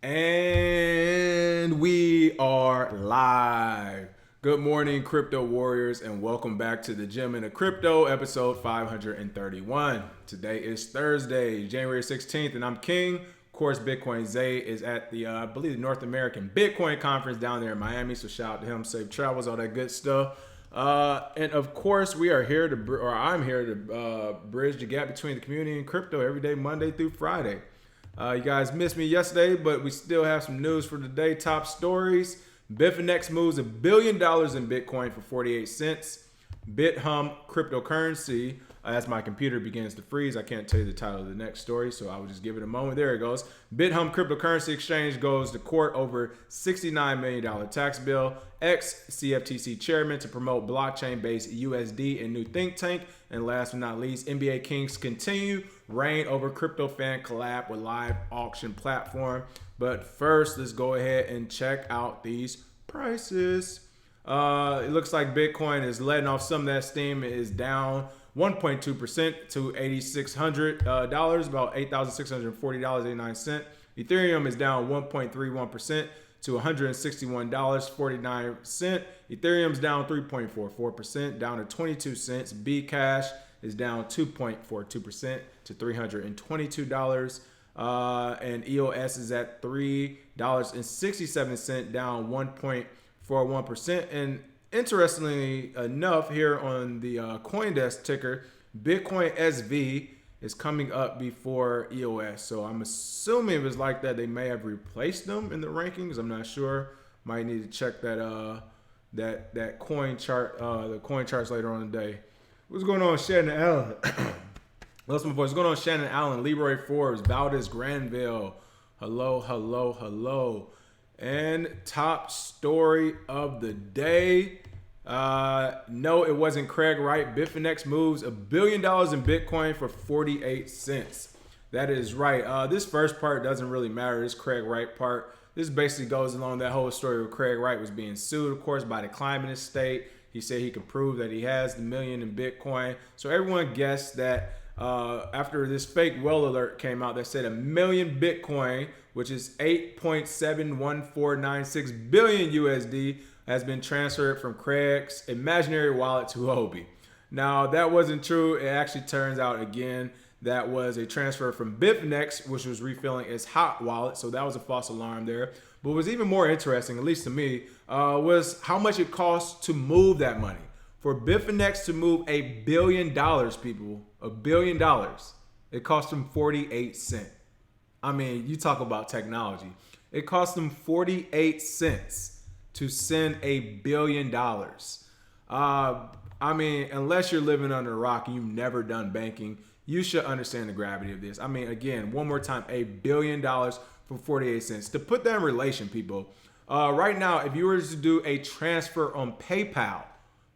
And we are live. Good morning, crypto warriors, and welcome back to the Gym into Crypto, episode 531. Today is Thursday, January 16th, and I'm King. Of course, Bitcoin Zay is at the, I believe, the North American Bitcoin Conference down there in Miami, so shout out to him, safe travels, all that good stuff. And of course, we are here to, or I'm here to bridge the gap between the community and crypto every day, Monday through Friday. You guys missed me yesterday, but we still have some news for today. Top stories. Bitfinex moves $1 billion in Bitcoin for 48 cents. BitHum cryptocurrency, as my computer begins to freeze, I can't tell you the title of the next story, so I will just give it a moment. There it goes. BitHum cryptocurrency exchange goes to court over $69 million tax bill. Ex-CFTC chairman to promote blockchain-based USD in new think tank. And last but not least, NBA Kings continue reign over crypto fan collab with live auction platform. But first, let's go ahead and check out these prices. It looks like Bitcoin is letting off some of that steam. It is down 1.2% to $8,600, about $8,640.89. Ethereum is down 1.31% to $161.49. Ethereum's down 3.44%, down to 22 cents. Bcash is down 2.42% to $322. And EOS is at $3.67, down 1.41%. And interestingly enough, here on the CoinDesk ticker, Bitcoin SV is coming up before EOS. So I'm assuming if it's like that, they may have replaced them in the rankings. I'm not sure. Might need to check that that coin chart, the coin charts later on today. What's going on, Shannon Allen? What's going on, Shannon Allen, Leroy Forbes, Valdez Granville. Hello, hello, hello. And top story of the day. No, it wasn't Craig Wright. Bitfinex moves $1 billion in Bitcoin for 48 cents. That is right. This first part doesn't really matter. This Craig Wright part. This basically goes along that whole story where Craig Wright was being sued, of course, by the climate estate. He said he could prove that he has the million in Bitcoin. So everyone guessed that after this fake well alert came out that said 1 million Bitcoin, which is 8.71496 billion USD, has been transferred from Craig's imaginary wallet to Huobi. Now, that wasn't true. It actually turns out, again, that was a transfer from Bitfinex, which was refilling its hot wallet. So that was a false alarm there. But what was even more interesting, at least to me, was how much it costs to move that money. For Bitfinex to move $1 billion, people, $1 billion, it cost them 48 cents. I mean, you talk about technology. It cost them 48 cents to send $1 billion. I mean, unless you're living under a rock and you've never done banking, you should understand the gravity of this. I mean, again, one more time, $1 billion for 48 cents. To put that in relation, people, right now, if you were to do a transfer on PayPal,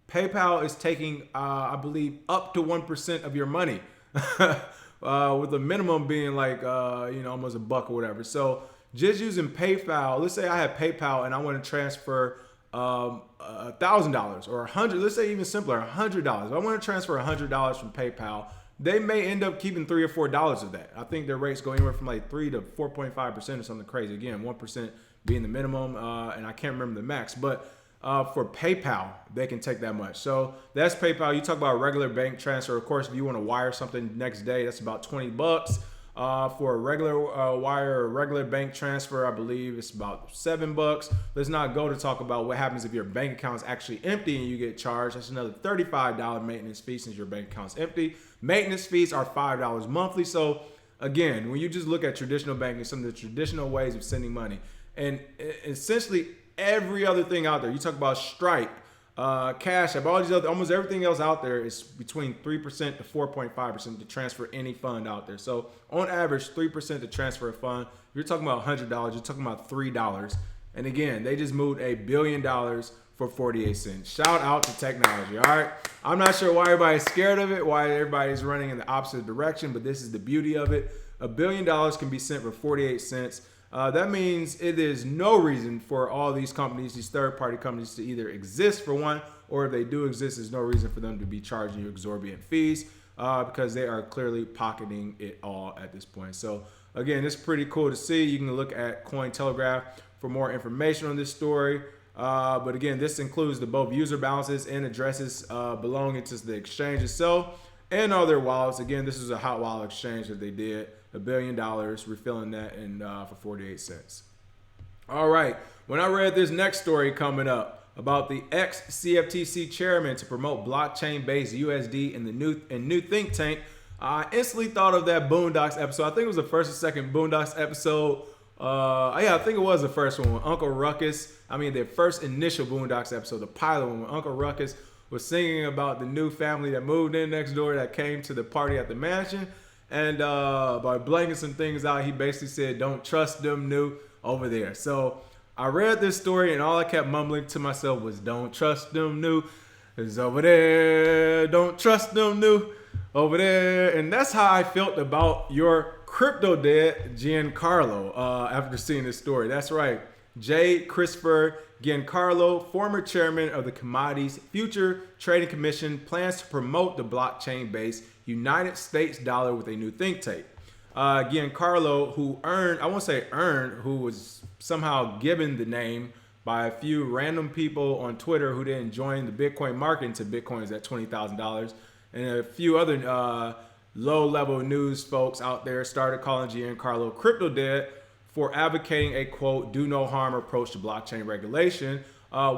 PayPal is taking, I believe, up to 1% of your money, with the minimum being like, almost $1 or whatever. So just using PayPal, let's say I have PayPal and I want to transfer $1,000 or $100. Let's say even simpler, $100. If I want to transfer $100 from PayPal, they may end up keeping $3 or $4 of that. I think their rates go anywhere from like 3 to 4.5% or something crazy. Again, 1% being the minimum, and I can't remember the max, but for PayPal, they can take that much. So that's PayPal. You talk about regular bank transfer. Of course, if you want to wire something next day, that's about $20. For a regular wire or regular bank transfer, I believe it's about $7. Let's not go to talk about what happens if your bank account is actually empty and you get charged. That's another $35 maintenance fee since your bank account's empty. Maintenance fees are $5 monthly. So again, when you just look at traditional banking, some of the traditional ways of sending money, and essentially every other thing out there, you talk about Stripe, Cash App, all these other, almost everything else out there is between 3% to 4.5% to transfer any fund out there. So on average, 3% to transfer a fund. If you're talking about $100, you're talking about $3. And again, they just moved $1 billion for 48 cents. Shout out to technology, all right? I'm not sure why everybody's scared of it, why everybody's running in the opposite direction, but this is the beauty of it. $1 billion can be sent for 48 cents. That means it is no reason for all these companies, these third-party companies, to either exist for one, or if they do exist, there's no reason for them to be charging you exorbitant fees because they are clearly pocketing it all at this point. So again, it's pretty cool to see. You can look at Cointelegraph for more information on this story. But again, this includes the both user balances and addresses belonging to the exchange itself and all their wallets. Again, this is a hot wallet exchange that they did $1 billion, refilling that in for 48 cents. All right, when I read this next story coming up about the ex-CFTC chairman to promote blockchain-based USD in the new think tank, I instantly thought of that Boondocks episode. I think it was the first or second Boondocks episode. Yeah, I think it was the first one when Uncle Ruckus, their first initial Boondocks episode, the pilot one, when Uncle Ruckus was singing about the new family that moved in next door that came to the party at the mansion. And by blanking some things out, he basically said, don't trust them new over there. So I read this story and all I kept mumbling to myself was, don't trust them new. It's over there. Don't trust them new over there. And that's how I felt about your crypto dad, Giancarlo, after seeing this story. That's right. J. Christopher Giancarlo, former chairman of the Commodities Future Trading Commission, plans to promote the blockchain-based United States dollar with a new think tank. Giancarlo, who was somehow given the name by a few random people on Twitter who didn't join the Bitcoin market until Bitcoin is at $20,000, and a few other low-level news folks out there started calling Giancarlo crypto dead for advocating a, quote, do no harm approach to blockchain regulation,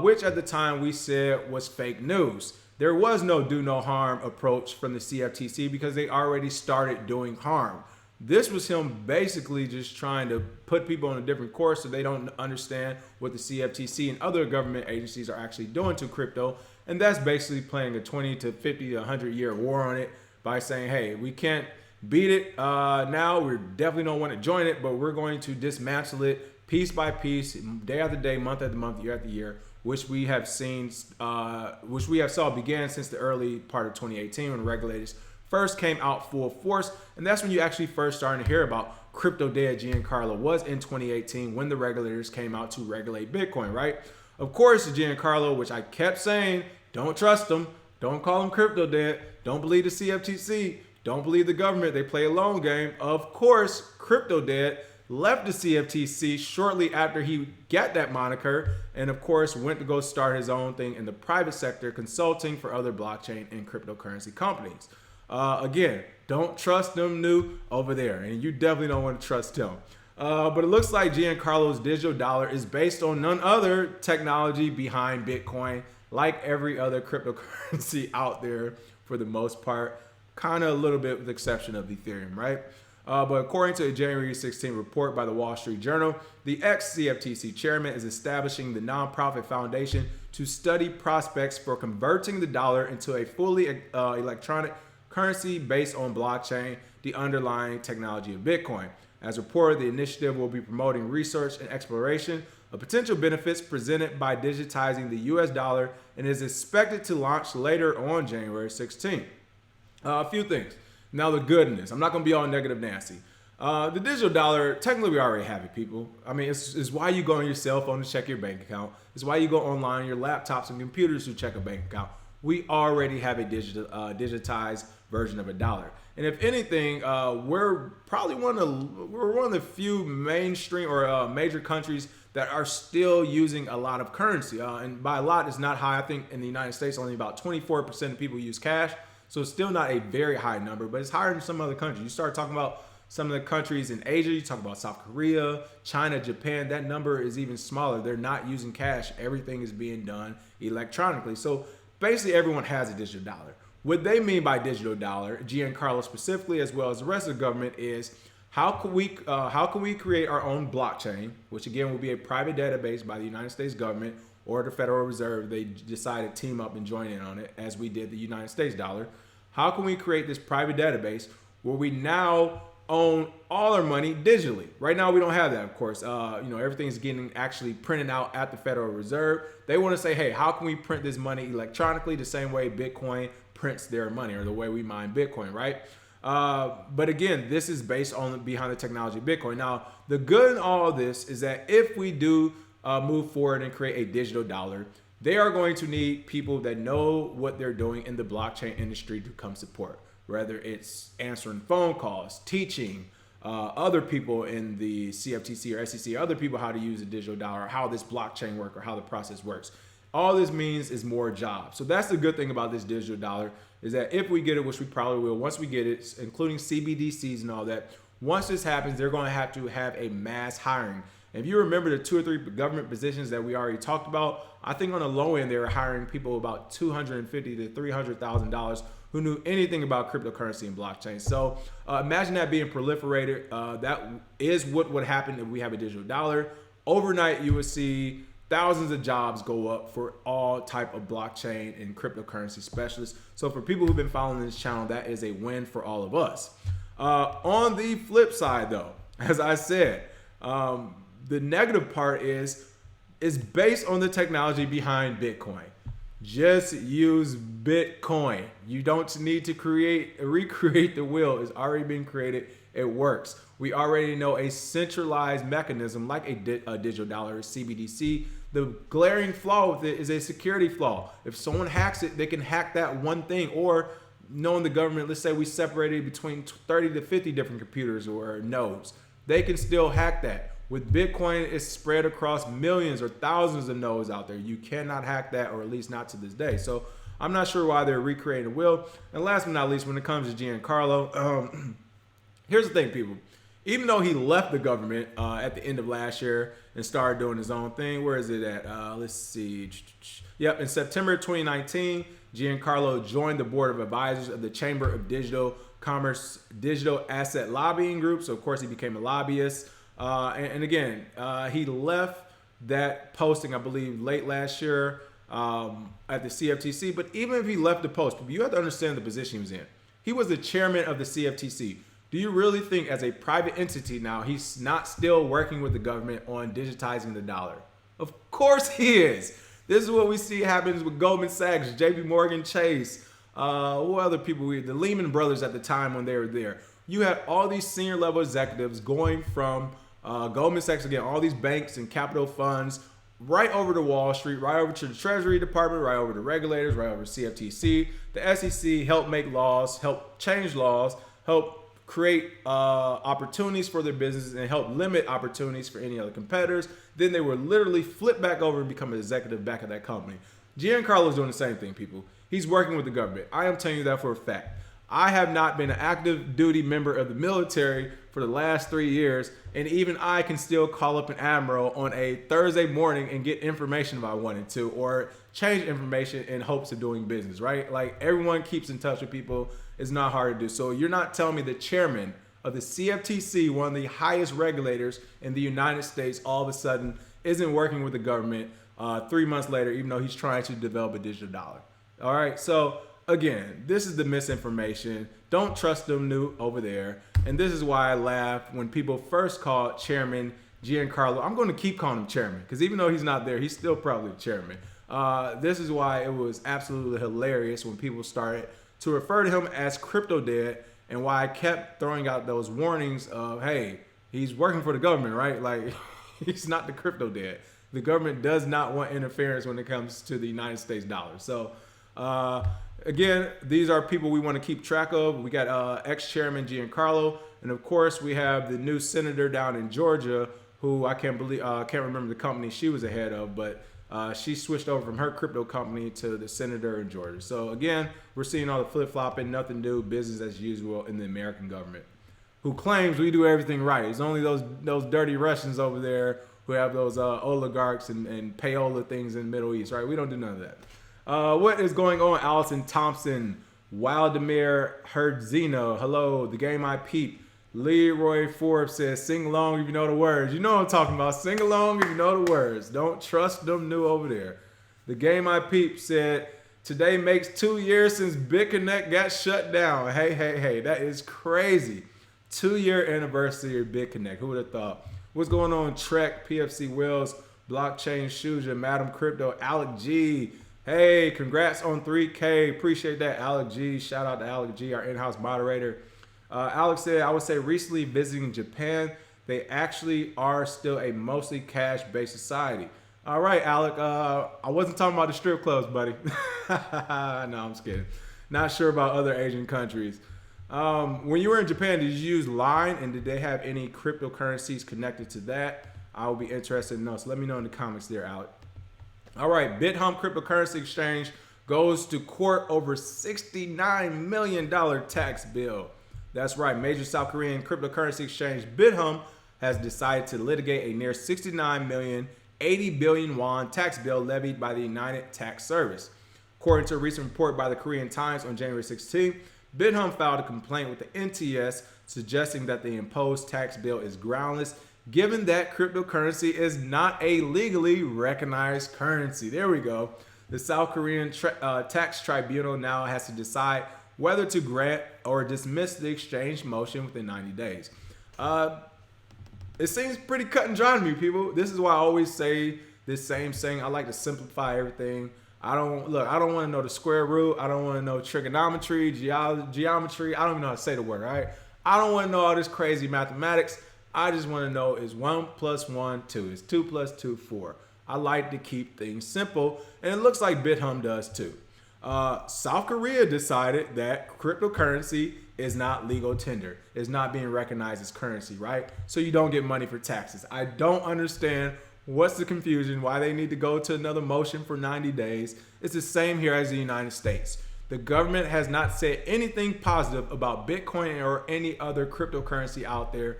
which at the time we said was fake news. There was no do no harm approach from the CFTC because they already started doing harm. This was him basically just trying to put people on a different course so they don't understand what the CFTC and other government agencies are actually doing to crypto. And that's basically playing a 20 to 50 to 100 year war on it by saying, hey, we can't beat it now. We definitely don't want to join it, but we're going to dismantle it piece by piece, day after day, month after month, year after year, which we have saw began since the early part of 2018 when regulators first came out full force. And that's when you actually first started to hear about crypto dead Giancarlo was in 2018 when the regulators came out to regulate Bitcoin, right? Of course, Giancarlo, which I kept saying, don't trust him, don't call him crypto dead, don't believe the CFTC, don't believe the government, they play a long game. Of course, crypto dead left the CFTC shortly after he got that moniker, and of course went to go start his own thing in the private sector, consulting for other blockchain and cryptocurrency companies. Again, don't trust them new over there, and you definitely don't want to trust him. But it looks like Giancarlo's digital dollar is based on none other technology behind Bitcoin, like every other cryptocurrency out there for the most part, kind of a little bit with the exception of Ethereum, right? But according to a January 16 report by the Wall Street Journal, the ex-CFTC chairman is establishing the nonprofit foundation to study prospects for converting the dollar into a fully electronic currency based on blockchain, the underlying technology of Bitcoin. As reported, the initiative will be promoting research and exploration of potential benefits presented by digitizing the US dollar and is expected to launch later on January 16. A few things. Now the goodness. I'm not going to be all negative Nancy. The digital dollar, technically we already have it, people. It's why you go on your cell phone to check your bank account. It's why you go online on your laptops and computers to check a bank account. We already have a digitized version of a dollar. And if anything, we're probably one of the few mainstream or major countries that are still using a lot of currency. And by a lot, it's not high. I think in the United States, only about 24% of people use cash. So it's still not a very high number, but it's higher than some other countries. You start talking about some of the countries in Asia, you talk about South Korea, China, Japan, that number is even smaller. They're not using cash. Everything is being done electronically. So basically everyone has a digital dollar. What they mean by digital dollar, Giancarlo specifically, as well as the rest of the government, is how can we create our own blockchain, which again will be a private database by the United States government or the Federal Reserve. They decided to team up and join in on it, as we did the United States dollar. How can we create this private database where we now own all our money digitally? Right now, we don't have that, of course. Everything's getting actually printed out at the Federal Reserve. They want to say, hey, how can we print this money electronically the same way Bitcoin prints their money, or the way we mine Bitcoin, right? But again, this is based on behind the technology of Bitcoin. Now, the good in all of this is that if we do move forward and create a digital dollar, they are going to need people that know what they're doing in the blockchain industry to come support, whether it's answering phone calls, teaching, other people in the CFTC or SEC, other people how to use a digital dollar, or how this blockchain works, or how the process works. All this means is more jobs. So that's the good thing about this digital dollar, is that if we get it, which we probably will, once we get it, including CBDCs and all that, once this happens, they're going to have a mass hiring. If you remember the 2 or 3 government positions that we already talked about, I think on the low end, they were hiring people about $250,000 to $300,000 who knew anything about cryptocurrency and blockchain. So imagine that being proliferated. That is what would happen if we have a digital dollar. Overnight, you would see thousands of jobs go up for all type of blockchain and cryptocurrency specialists. So for people who've been following this channel, that is a win for all of us. On the flip side, though, as I said, the negative part is based on the technology behind Bitcoin. Just use Bitcoin. You don't need to recreate the wheel. It's already been created. It works. We already know a centralized mechanism like a digital dollar or CBDC. The glaring flaw with it is a security flaw. If someone hacks it, they can hack that one thing. Or knowing the government, let's say we separated between 30 to 50 different computers or nodes, they can still hack that. With Bitcoin, it's spread across millions or thousands of nodes out there. You cannot hack that, or at least not to this day. So I'm not sure why they're recreating the wheel. And last but not least, when it comes to Giancarlo, here's the thing, people. Even though he left the government at the end of last year and started doing his own thing, where is it at? Let's see. Yep, in September 2019, Giancarlo joined the board of advisors of the Chamber of Digital Commerce Digital Asset Lobbying Group. So, of course, he became a lobbyist. And again, he left that posting, I believe, late last year at the CFTC. But even if he left the post, you have to understand the position he was in. He was the chairman of the CFTC. Do you really think as a private entity now, he's not still working with the government on digitizing the dollar? Of course he is. This is what we see happens with Goldman Sachs, JP Morgan Chase, what other people, the Lehman Brothers at the time when they were there. You had all these senior level executives going from Goldman Sachs, again, all these banks and capital funds, right over to Wall Street, right over to the Treasury Department, right over to regulators, right over to CFTC. The SEC helped make laws, help change laws, help create opportunities for their businesses, and help limit opportunities for any other competitors. Then they were literally flipped back over and become an executive back at that company. Giancarlo is doing the same thing, people. He's working with the government. I am telling you that for a fact. I have not been an active duty member of the military for the last 3 years, and even I can still call up an admiral on a Thursday morning and get information if I wanted to, or change information in hopes of doing business, right? Like, everyone keeps in touch with people. It's not hard to do. So you're not telling me the chairman of the CFTC, one of the highest regulators in the United States, all of a sudden isn't working with the government 3 months later, even though he's trying to develop a digital dollar. All right, so again, this is the misinformation. Don't trust them new over there. And this is why I laughed when people first called Chairman Giancarlo. I'm going to keep calling him Chairman, because even though he's not there, he's still probably Chairman. This is why it was absolutely hilarious when people started to refer to him as crypto dead, and why I kept throwing out those warnings of, hey, he's working for the government, right? Like, he's not the crypto dead. The government does not want interference when it comes to the United States dollar. So, again, these are people we want to keep track of. We got ex-chairman Giancarlo, and of course we have the new senator down in Georgia, who I can't remember the company she was ahead of, but she switched over from her crypto company to the senator in Georgia. So again, we're seeing all the flip-flopping, nothing new, business as usual in the American government, who claims we do everything right. It's only those dirty Russians over there who have those oligarchs and payola things in the Middle East, right? We don't do none of that. What is going on, Allison Thompson, Wildemir Herdzino, hello, the game I peep. Leroy Forbes says, sing along if you know the words. You know what I'm talking about. Sing along if you know the words. Don't trust them new over there. The game I peep said, today makes 2 years since BitConnect got shut down. Hey, that is crazy. 2-year anniversary of BitConnect. Who would have thought? What's going on, Trek, PFC Wills, Blockchain Shuja, Madam Crypto, Alec G. Hey, congrats on 3K. Appreciate that, Alec G. Shout out to Alec G, our in-house moderator. Alex said, I would say recently visiting Japan, they actually are still a mostly cash-based society. All right, Alec, I wasn't talking about the strip clubs, buddy. No, I'm just kidding. Not sure about other Asian countries. When you were in Japan, did you use Line, and did they have any cryptocurrencies connected to that? I will be interested to know. So let me know in the comments there, Alec. All right, BitHum cryptocurrency exchange goes to court over $69 million tax bill. That's right, major South Korean cryptocurrency exchange BitHum has decided to litigate a near 69 million, 80 billion won tax bill levied by the United Tax Service. According to a recent report by the Korean Times on January 16, BitHum filed a complaint with the NTS suggesting that the imposed tax bill is groundless, given that cryptocurrency is not a legally recognized currency. There we go. The South Korean tax tribunal now has to decide whether to grant or dismiss the exchange motion within 90 days. It seems pretty cut and dry to me, people. This is why I always say this same saying. I like to simplify everything. I don't want to know the square root. I don't want to know trigonometry, geometry. I don't even know how to say the word, right? I don't want to know all this crazy mathematics. I just want to know, is 1 + 1 2? Is 2 + 2 4? I like to keep things simple, and it looks like BitHum does too. South Korea decided that cryptocurrency is not legal tender. It's not being recognized as currency, right? So you don't get money for taxes. I don't understand what's the confusion, why they need to go to another motion for 90 days. It's the same here as the United States. The government has not said anything positive about Bitcoin or any other cryptocurrency out there,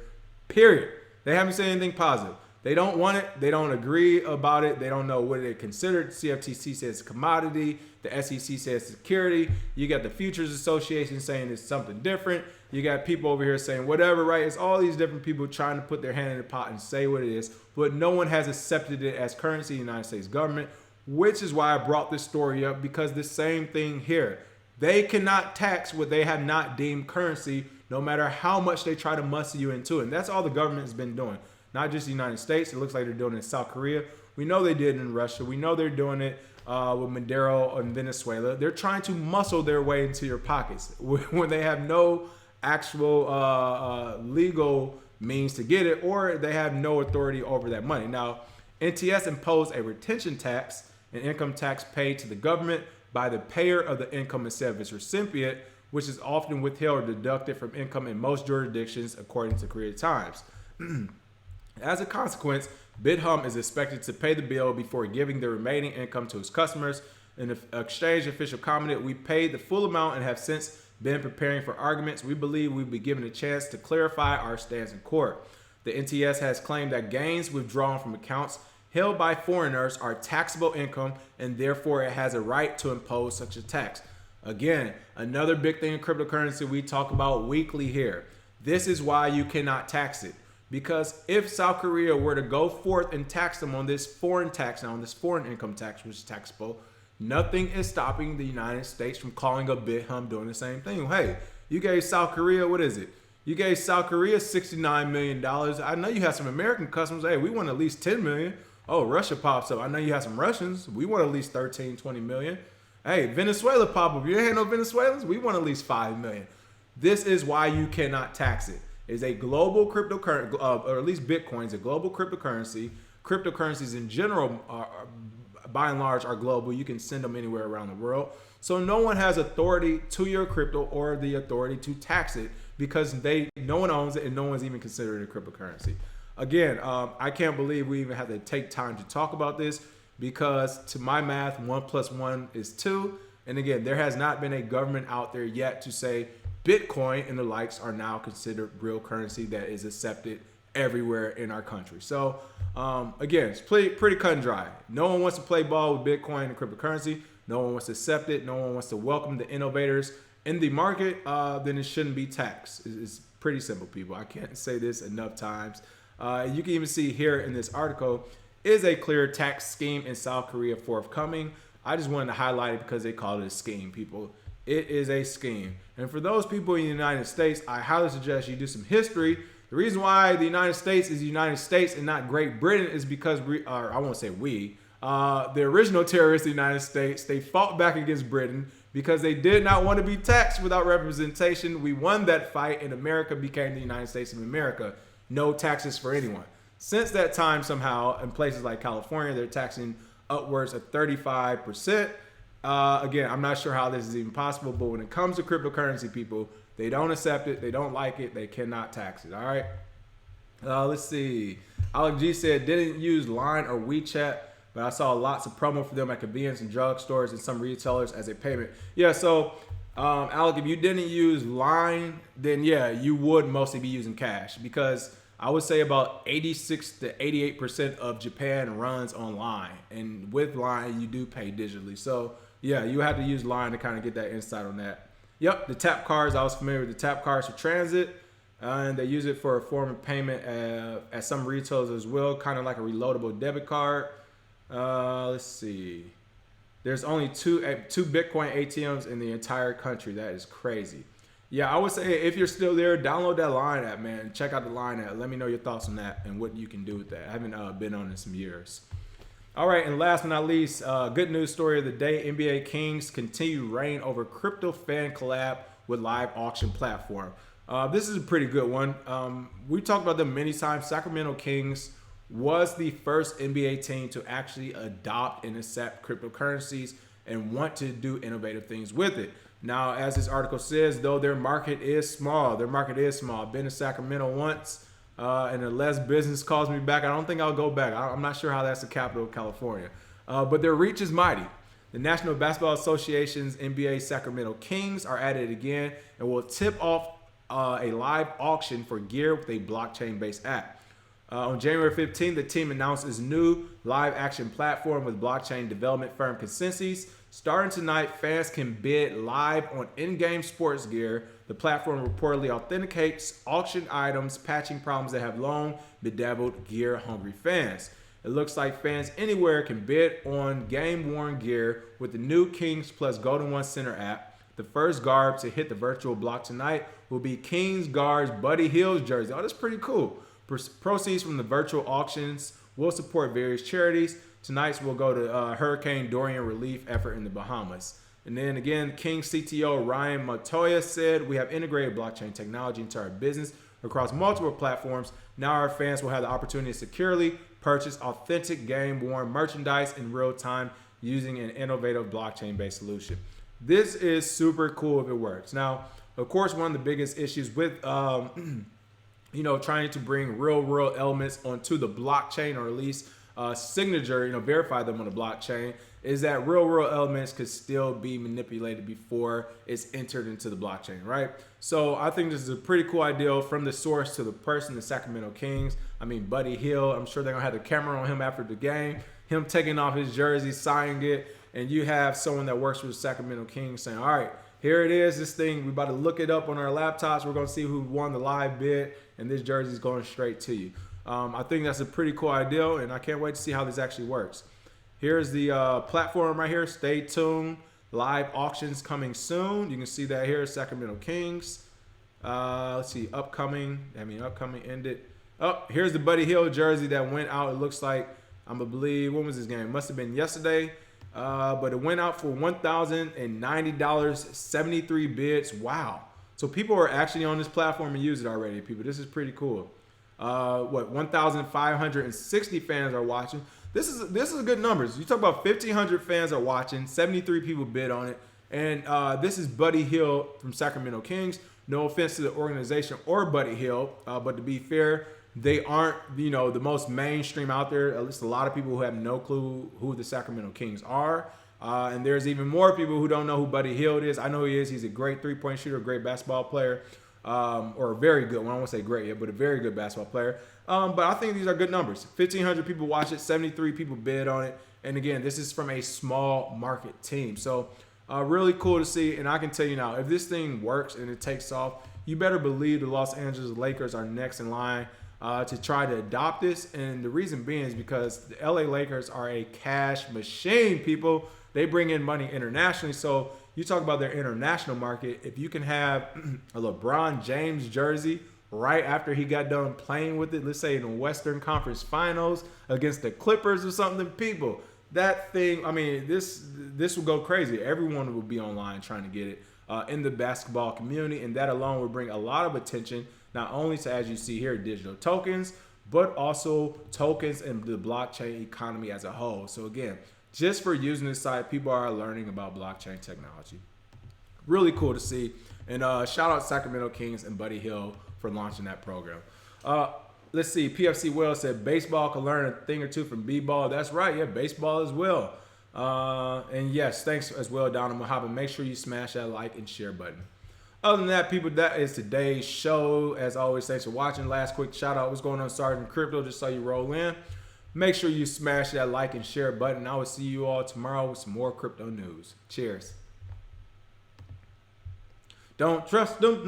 period. They haven't said anything positive. They don't want it. They don't agree about it. They don't know what it considered. CFTC says commodity. The SEC says security. You got the Futures Association saying it's something different. You got people over here saying whatever, right? It's all these different people trying to put their hand in the pot and say what it is, but no one has accepted it as currency in the United States government, which is why I brought this story up, because the same thing here. They cannot tax what they have not deemed currency, no matter how much they try to muscle you into it. And that's all the government has been doing. Not just the United States. It looks like they're doing it in South Korea. We know they did it in Russia. We know they're doing it with Maduro in Venezuela. They're trying to muscle their way into your pockets when they have no actual legal means to get it, or they have no authority over that money. Now, NTS imposed a retention tax, an income tax paid to the government by the payer of the income instead of its recipient, which is often withheld or deducted from income in most jurisdictions, according to Korea Times. As a consequence, BitHum is expected to pay the bill before giving the remaining income to its customers. In the exchange official commented, "We paid the full amount and have since been preparing for arguments. We believe we'll be given a chance to clarify our stance in court." The NTS has claimed that gains withdrawn from accounts held by foreigners are taxable income, and therefore it has a right to impose such a tax. Again, another big thing in cryptocurrency we talk about weekly here. This is why you cannot tax it. Because if South Korea were to go forth and tax them on this foreign tax, now on this foreign income tax, which is taxable, nothing is stopping the United States from calling up BitHum doing the same thing. Hey, you gave South Korea, what is it? You gave South Korea $69 million. I know you have some American customers. Hey, we want at least 10 million. Oh, Russia pops up. I know you have some Russians. We want at least 13, 20 million. Hey, Venezuela pop up. You ain't had no Venezuelans? We want at least 5 million. This is why you cannot tax it. Is a global cryptocurrency, or at least Bitcoin is a global cryptocurrency. Cryptocurrencies in general, by and large, are global. You can send them anywhere around the world. So no one has authority to your crypto or the authority to tax it, because no one owns it and no one's even considered it a cryptocurrency. Again, I can't believe we even have to take time to talk about this, because to my math, 1 + 1 is 2. And again, there has not been a government out there yet to say Bitcoin and the likes are now considered real currency that is accepted everywhere in our country. So again, it's pretty cut and dry. No one wants to play ball with Bitcoin and cryptocurrency. No one wants to accept it. No one wants to welcome the innovators in the market. Then it shouldn't be taxed. It's pretty simple, people. I can't say this enough times. You can even see here in this article, is a clear tax scheme in South Korea forthcoming? I just wanted to highlight it because they call it a scheme, people. It is a scheme. And for those people in the United States, I highly suggest you do some history. The reason why the United States is the United States and not Great Britain is because I won't say we, the original terrorists of the United States, they fought back against Britain because they did not want to be taxed without representation. We won that fight and America became the United States of America. No taxes for anyone. Since that time, somehow, in places like California, they're taxing upwards of 35%. Again, I'm not sure how this is even possible, but when it comes to cryptocurrency, people, they don't accept it, they don't like it, they cannot tax it. All right. Let's see. Alec G said didn't use Line or WeChat, but I saw lots of promo for them at convenience and drugstores and some retailers as a payment. Yeah, so Alec, if you didn't use Line, then yeah, you would mostly be using cash, because I would say about 86 to 88% of Japan runs online, and with Line you do pay digitally. So yeah, you have to use Line to kind of get that insight on that. Yep, the tap cards, I was familiar with the tap cards for transit. And they use it for a form of payment at some retailers as well, kind of like a reloadable debit card. Let's see. There's only two Bitcoin ATMs in the entire country. That is crazy. Yeah, I would say if you're still there, download that Line app, man. Check out the Line app. Let me know your thoughts on that and what you can do with that. I haven't been on in some years. All right, and last but not least, good news story of the day. NBA Kings continue reign over crypto fan collab with live auction platform. This is a pretty good one. We talked about them many times. Sacramento Kings was the first NBA team to actually adopt and accept cryptocurrencies and want to do innovative things with it. Now, as this article says, though their market is small. I've been to Sacramento once, and unless business calls me back, I don't think I'll go back. I'm not sure how that's the capital of California. But their reach is mighty. The National Basketball Association's NBA Sacramento Kings are at it again and will tip off a live auction for gear with a blockchain-based app. On January 15th, the team announced its new live action platform with blockchain development firm Currencies. Starting tonight, fans can bid live on in-game sports gear. The platform reportedly authenticates auction items, patching problems that have long bedeviled gear-hungry fans. It looks like fans anywhere can bid on game-worn gear with the new Kings plus Golden One Center app. The first guard to hit the virtual block tonight will be Kings guard's Buddy Hield's jersey. Oh, that's pretty cool. Proceeds from the virtual auctions will support various charities. Tonight's will go to Hurricane Dorian relief effort in the Bahamas. And then again, Kings CTO Ryan Montoya said, we have integrated blockchain technology into our business across multiple platforms. Now our fans will have the opportunity to securely purchase authentic game-worn merchandise in real time using an innovative blockchain-based solution. This is super cool if it works. Now, of course, one of the biggest issues with, trying to bring real elements onto the blockchain, or at least signature, verify them on the blockchain, is that real elements could still be manipulated before it's entered into the blockchain, right? So I think this is a pretty cool idea from the source to the person, the Sacramento Kings. I mean, Buddy Hield, I'm sure they're gonna have the camera on him after the game, him taking off his jersey, signing it, and you have someone that works with the Sacramento Kings saying, all right, here it is, this thing, we're about to look it up on our laptops, we're gonna see who won the live bid, and this jersey is going straight to you. I think that's a pretty cool idea, and I can't wait to see how this actually works. Here's the platform right here. Stay tuned. Live auctions coming soon. You can see that here, Sacramento Kings. Let's see, upcoming ended. Oh, here's the Buddy Hield jersey that went out. It looks like, I'm gonna believe, when was this game? It must have been yesterday. But it went out for $1,090, 73 bids. Wow. So people are actually on this platform and use it already, people. This is pretty cool. 1,560 fans are watching. This is good numbers. You talk about 1,500 fans are watching, 73 people bid on it. And this is Buddy Hield from Sacramento Kings. No offense to the organization or Buddy Hield, but to be fair, they aren't, the most mainstream out there. At least a lot of people who have no clue who the Sacramento Kings are. And there's even more people who don't know who Buddy Hield is. I know he is. He's a great three-point shooter, great basketball player, or a very good one. I won't say great yet, but a very good basketball player. But I think these are good numbers. 1,500 people watch it, 73 people bid on it. And again, this is from a small market team. So really cool to see. And I can tell you now, if this thing works and it takes off, you better believe the Los Angeles Lakers are next in line to try to adopt this. And the reason being is because the LA Lakers are a cash machine, people. They bring in money internationally. So you talk about their international market. If you can have a LeBron James jersey right after he got done playing with it, let's say in the Western Conference Finals against the Clippers or something, people, that thing, I mean, this will go crazy. Everyone will be online trying to get it in the basketball community, and that alone will bring a lot of attention, not only to, as you see here, digital tokens, but also tokens and the blockchain economy as a whole. So again, just for using this site, people are learning about blockchain technology. Really cool to see. And shout out Sacramento Kings and Buddy Hill for launching that program. Let's see. PFC Will said baseball can learn a thing or two from b-ball. That's right. Yeah, baseball as well. And yes, thanks as well, Donna Mojave. Make sure you smash that like and share button. Other than that, people, that is today's show. As always, thanks for watching. Last quick shout out. What's going on, Sergeant Crypto? Just saw you roll in. Make sure you smash that like and share button. I will see you all tomorrow with some more crypto news. Cheers. Don't trust them.